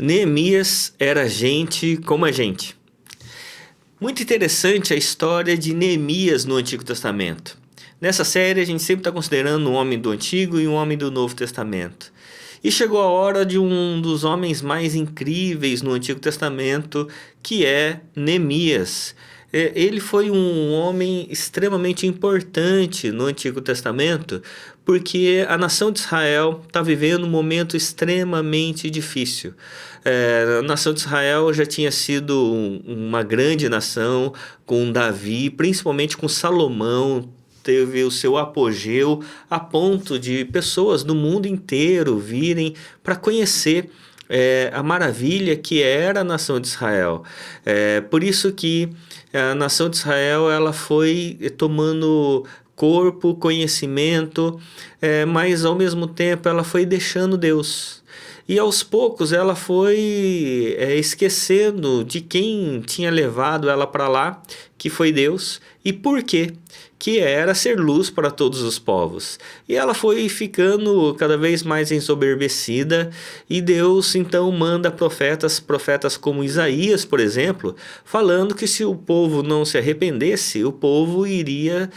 Neemias era gente como a gente. Muito interessante a história de Neemias no Antigo Testamento. Nessa série a gente sempre está considerando um homem do Antigo e um homem do Novo Testamento. E chegou a hora de um dos homens mais incríveis no Antigo Testamento, que é Neemias. Ele foi um homem extremamente importante no Antigo Testamento, porque a nação de Israel está vivendo um momento extremamente difícil. A nação de Israel já tinha sido uma grande nação com Davi, principalmente com Salomão, teve o seu apogeu a ponto de pessoas do mundo inteiro virem para conhecer a maravilha que era a nação de Israel. Por isso que a nação de Israel ela foi tomando corpo, conhecimento, mas ao mesmo tempo ela foi deixando Deus. E aos poucos ela foi esquecendo de quem tinha levado ela para lá, que foi Deus, e por quê? Que era ser luz para todos os povos. E ela foi ficando cada vez mais ensoberbecida, e Deus então manda profetas como Isaías, por exemplo, falando que se o povo não se arrependesse, o povo iria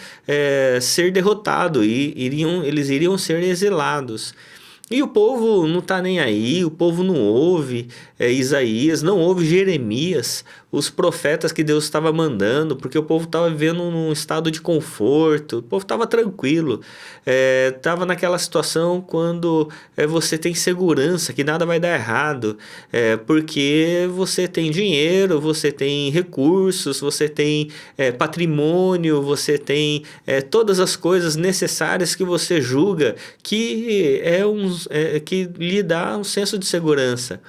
ser derrotado, e eles iriam ser exilados. E o povo não está nem aí, o povo não ouve Isaías, não ouve Jeremias, os profetas que Deus estava mandando, porque o povo estava vivendo num estado de conforto, o povo estava tranquilo, estava naquela situação quando você tem segurança, que nada vai dar errado, porque você tem dinheiro, você tem recursos, você tem patrimônio, você tem todas as coisas necessárias que você julga que que lhe dá um senso de segurança.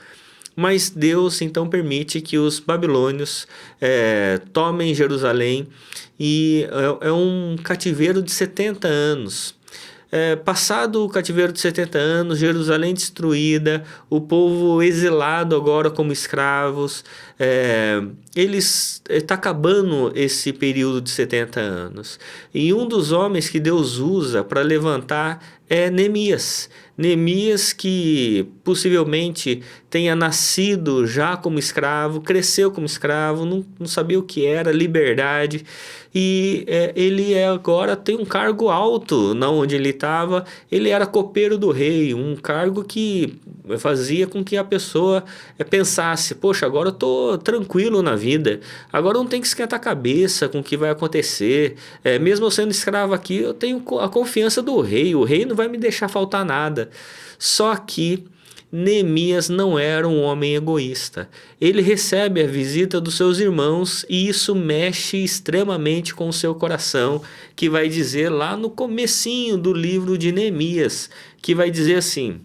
Mas Deus então permite que os babilônios tomem Jerusalém, e é um cativeiro de 70 anos. Passado o cativeiro de 70 anos, Jerusalém destruída, o povo exilado agora como escravos, está acabando esse período de 70 anos. E um dos homens que Deus usa para levantar é Neemias. Neemias, que possivelmente tenha nascido já como escravo, cresceu como escravo, não sabia o que era liberdade, e ele agora tem um cargo alto na onde ele estava. Ele era copeiro do rei, um cargo que fazia com que a pessoa pensasse: poxa, agora eu estou tranquilo na vida, agora eu não tenho que esquentar a cabeça com o que vai acontecer, mesmo eu sendo escravo aqui, eu tenho a confiança do rei, o rei não vai me deixar faltar nada. Só que Neemias não era um homem egoísta. Ele recebe a visita dos seus irmãos, e isso mexe extremamente com o seu coração, que vai dizer lá no comecinho do livro de Neemias, que vai dizer assim: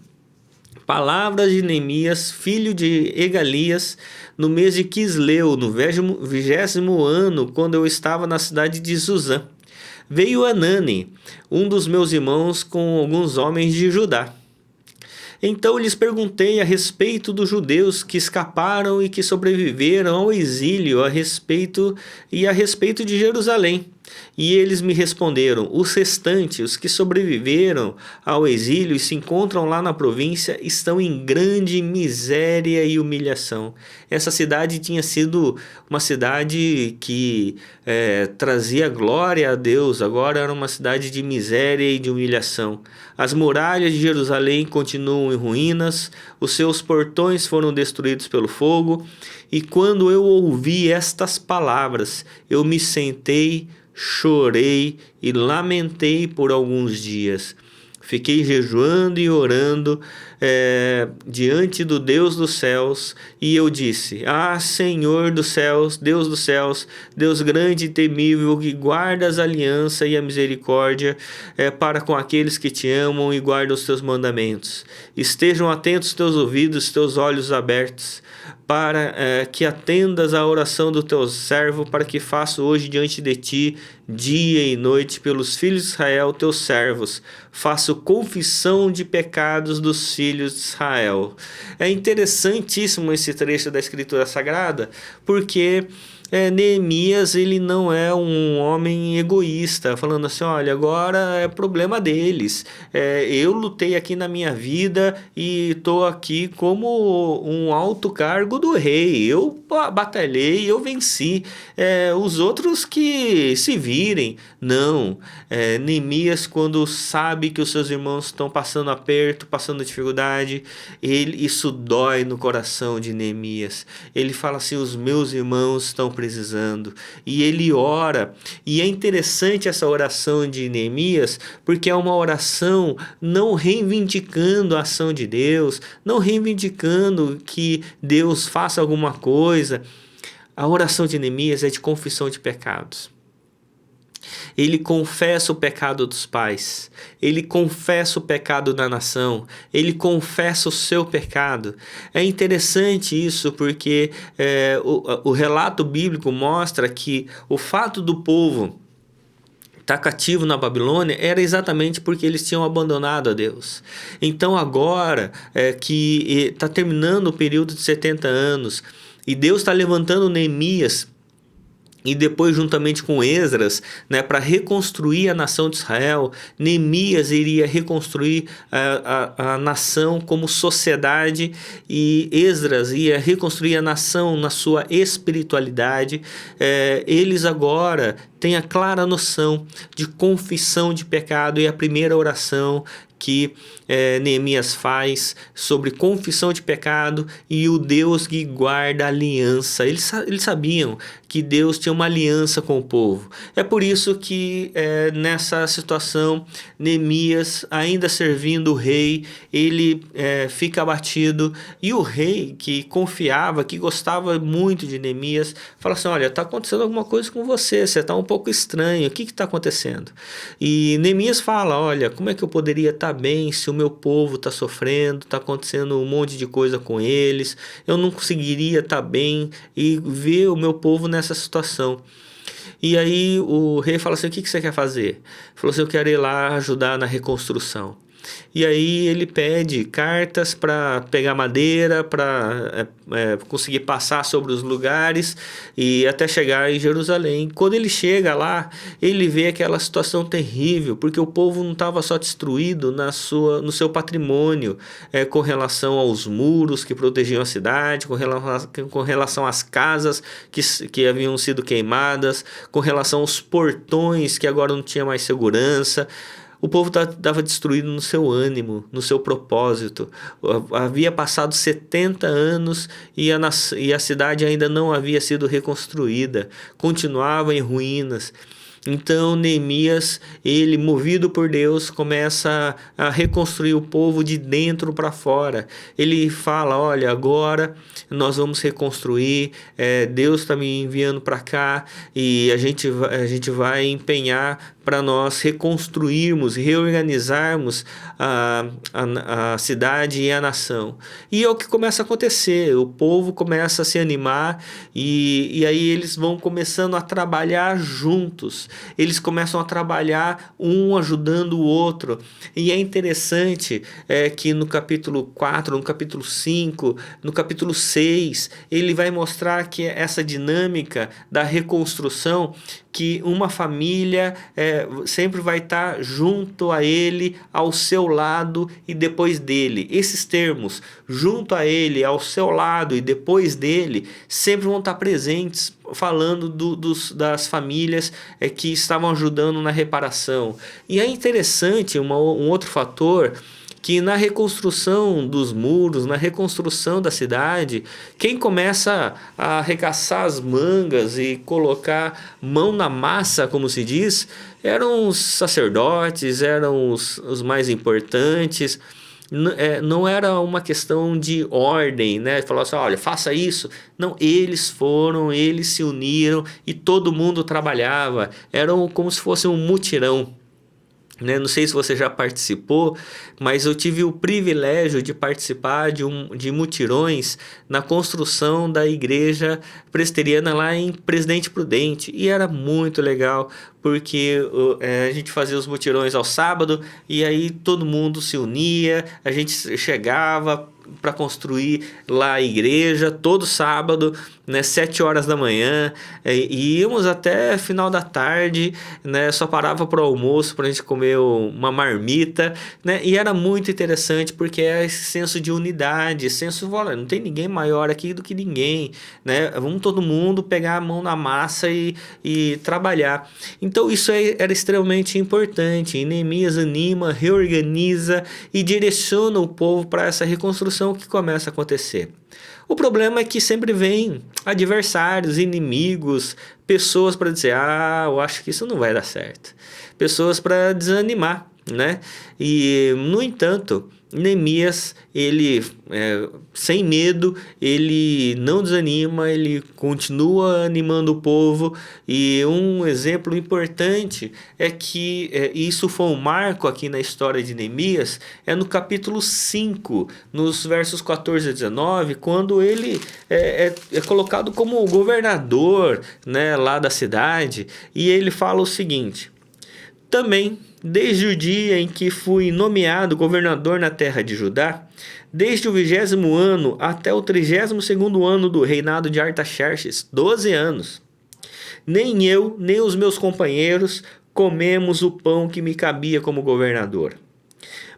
palavras de Neemias, filho de Egalias, no mês de Quisleu, no 20º ano, quando eu estava na cidade de Suzã. Veio Anani, um dos meus irmãos, com alguns homens de Judá. Então lhes perguntei a respeito dos judeus que escaparam e que sobreviveram ao exílio, a respeito de Jerusalém. E eles me responderam: os restantes, os que sobreviveram ao exílio e se encontram lá na província, estão em grande miséria e humilhação. Essa cidade tinha sido uma cidade que trazia glória a Deus, agora era uma cidade de miséria e de humilhação. As muralhas de Jerusalém continuam em ruínas, os seus portões foram destruídos pelo fogo. E quando eu ouvi estas palavras, eu me sentei, chorei e lamentei por alguns dias. Fiquei jejuando e orando diante do Deus dos céus, e eu disse: ah, Senhor dos céus, Deus grande e temível, que guardas a aliança e a misericórdia para com aqueles que te amam e guardam os teus mandamentos. Estejam atentos teus ouvidos, teus olhos abertos, para que atendas à oração do teu servo, para que faça hoje diante de ti, dia e noite, pelos filhos de Israel, teus servos. Faço confissão de pecados dos filhos de Israel. É interessantíssimo esse trecho da Escritura Sagrada, porque Neemias, ele não é um homem egoísta, falando assim, olha, agora é problema deles. Eu lutei aqui na minha vida e estou aqui como um alto cargo do rei. Eu batalhei, eu venci. Os outros que se virem. Não. Neemias, quando sabe que os seus irmãos estão passando aperto, passando dificuldade, isso dói no coração de Neemias. Ele fala assim, os meus irmãos estão precisando. E ele ora. E é interessante essa oração de Neemias, porque é uma oração não reivindicando a ação de Deus, não reivindicando que Deus faça alguma coisa. A oração de Neemias é de confissão de pecados. Ele confessa o pecado dos pais, ele confessa o pecado da nação, ele confessa o seu pecado. É interessante isso porque o relato bíblico mostra que o fato do povo estar cativo na Babilônia era exatamente porque eles tinham abandonado a Deus. Então agora que está terminando o período de 70 anos e Deus está levantando Neemias e depois juntamente com Esdras, para reconstruir a nação de Israel, Neemias iria reconstruir a nação como sociedade e Esdras ia reconstruir a nação na sua espiritualidade. Eles agora têm a clara noção de confissão de pecado e a primeira oração que Neemias faz sobre confissão de pecado e o Deus que guarda a aliança. Eles sabiam que Deus tinha uma aliança com o povo. É por isso que nessa situação, Neemias, ainda servindo o rei, ele fica abatido e o rei, que confiava, que gostava muito de Neemias, fala assim, olha, está acontecendo alguma coisa com você está um pouco estranho, o que está acontecendo? E Neemias fala, olha, como é que eu poderia estar bem se o meu povo está sofrendo, está acontecendo um monte de coisa com eles, eu não conseguiria estar bem e ver o meu povo nessa situação. E aí o rei fala assim, o que você quer fazer? Ele falou assim, eu quero ir lá ajudar na reconstrução. E aí ele pede cartas para pegar madeira, para conseguir passar sobre os lugares e até chegar em Jerusalém. Quando ele chega lá, ele vê aquela situação terrível, porque o povo não estava só destruído no seu patrimônio, com relação aos muros que protegiam a cidade, com relação às casas que haviam sido queimadas, com relação aos portões que agora não tinha mais segurança. O povo estava destruído no seu ânimo, no seu propósito. Havia passado 70 anos e a cidade ainda não havia sido reconstruída. Continuava em ruínas. Então Neemias, ele movido por Deus, começa a reconstruir o povo de dentro para fora. Ele fala, olha, agora nós vamos reconstruir, Deus está me enviando para cá e a gente vai empenhar para nós reconstruirmos, reorganizarmos a cidade e a nação. E é o que começa a acontecer, o povo começa a se animar e aí eles vão começando a trabalhar juntos. Eles começam a trabalhar um ajudando o outro. E é interessante que no capítulo 4, no capítulo 5, no capítulo 6, ele vai mostrar que essa dinâmica da reconstrução, que uma família sempre vai estar junto a ele, ao seu lado e depois dele. Esses termos, junto a ele, ao seu lado e depois dele, sempre vão estar presentes falando das famílias que estavam ajudando na reparação. E é interessante um outro fator, que na reconstrução dos muros, na reconstrução da cidade, quem começa a arregaçar as mangas e colocar mão na massa, como se diz, eram os sacerdotes, eram os mais importantes. Não era uma questão de ordem, né? Falar assim, olha, faça isso. Não, eles se uniram e todo mundo trabalhava. Era como se fosse um mutirão. Não sei se você já participou, mas eu tive o privilégio de participar de mutirões na construção da igreja presbiteriana lá em Presidente Prudente. E era muito legal, porque a gente fazia os mutirões ao sábado e aí todo mundo se unia, a gente chegava, para construir lá a igreja, todo sábado, né, 7 horas da manhã, e íamos até final da tarde, né, só parava para o almoço para a gente comer uma marmita, né, e era muito interessante porque é esse senso de unidade, senso, olha, não tem ninguém maior aqui do que ninguém, né, vamos todo mundo pegar a mão na massa e trabalhar. Então isso era extremamente importante, e Neemias anima, reorganiza e direciona o povo para essa reconstrução que começa a acontecer. O problema é que sempre vem adversários, inimigos, pessoas para dizer, eu acho que isso não vai dar certo. Pessoas para desanimar, né? E, no entanto, Neemias, ele, sem medo, ele não desanima, ele continua animando o povo. E um exemplo importante é que isso foi um marco aqui na história de Neemias, é no capítulo 5, nos versos 14 a 19, quando ele é colocado como governador, né, lá da cidade, e ele fala o seguinte: também, desde o dia em que fui nomeado governador na terra de Judá, desde o 20º ano até o 32º ano do reinado de Artaxerxes, 12 anos, nem eu, nem os meus companheiros comemos o pão que me cabia como governador.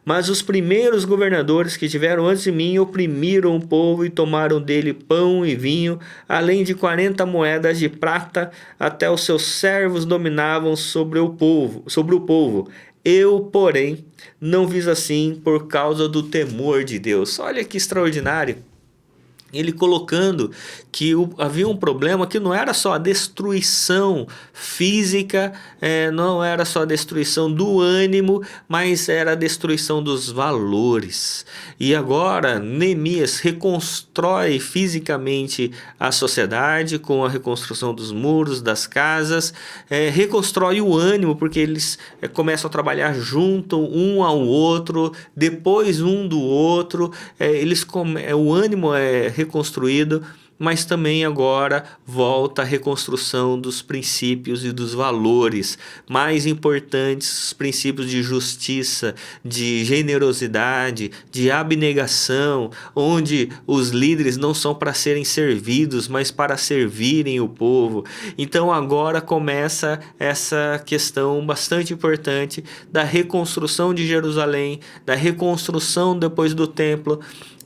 Mas os primeiros governadores que tiveram antes de mim oprimiram o povo e tomaram dele pão e vinho, além de 40 moedas de prata, até os seus servos dominavam sobre o povo. Eu, porém, não fiz assim por causa do temor de Deus. Olha que extraordinário. Ele colocando que havia um problema que não era só a destruição física, não era só a destruição do ânimo, mas era a destruição dos valores. E agora Neemias reconstrói fisicamente a sociedade com a reconstrução dos muros, das casas, reconstrói o ânimo, porque eles começam a trabalhar junto um ao outro, depois um do outro, o ânimo é reconstruído, mas também agora volta a reconstrução dos princípios e dos valores mais importantes, os princípios de justiça, de generosidade, de abnegação, onde os líderes não são para serem servidos, mas para servirem o povo. Então agora começa essa questão bastante importante da reconstrução de Jerusalém, da reconstrução depois do templo,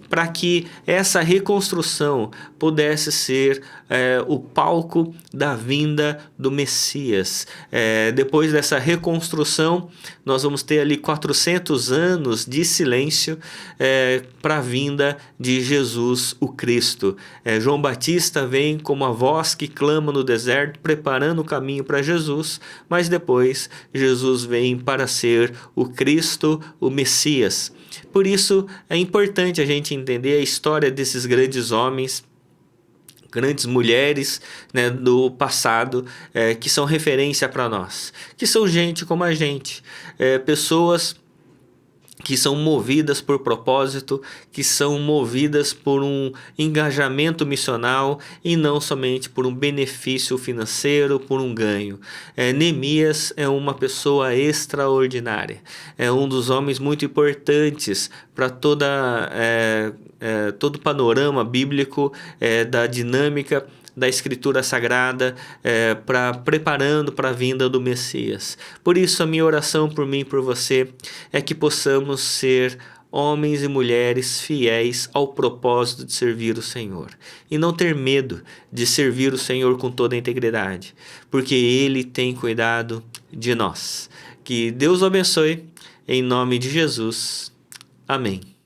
para que essa reconstrução pudesse ser o palco da vinda do Messias. Depois dessa reconstrução, nós vamos ter ali 400 anos de silêncio para a vinda de Jesus, o Cristo. João Batista vem como a voz que clama no deserto, preparando o caminho para Jesus, mas depois Jesus vem para ser o Cristo, o Messias. Por isso é importante a gente entender a história desses grandes homens, grandes mulheres, né, do passado, que são referência para nós, que são gente como a gente, pessoas que são movidas por propósito, que são movidas por um engajamento missional e não somente por um benefício financeiro, por um ganho. Neemias é uma pessoa extraordinária, é um dos homens muito importantes para todo o panorama bíblico da dinâmica da Escritura Sagrada, preparando para a vinda do Messias. Por isso, a minha oração por mim e por você é que possamos ser homens e mulheres fiéis ao propósito de servir o Senhor. E não ter medo de servir o Senhor com toda a integridade, porque Ele tem cuidado de nós. Que Deus o abençoe, em nome de Jesus. Amém.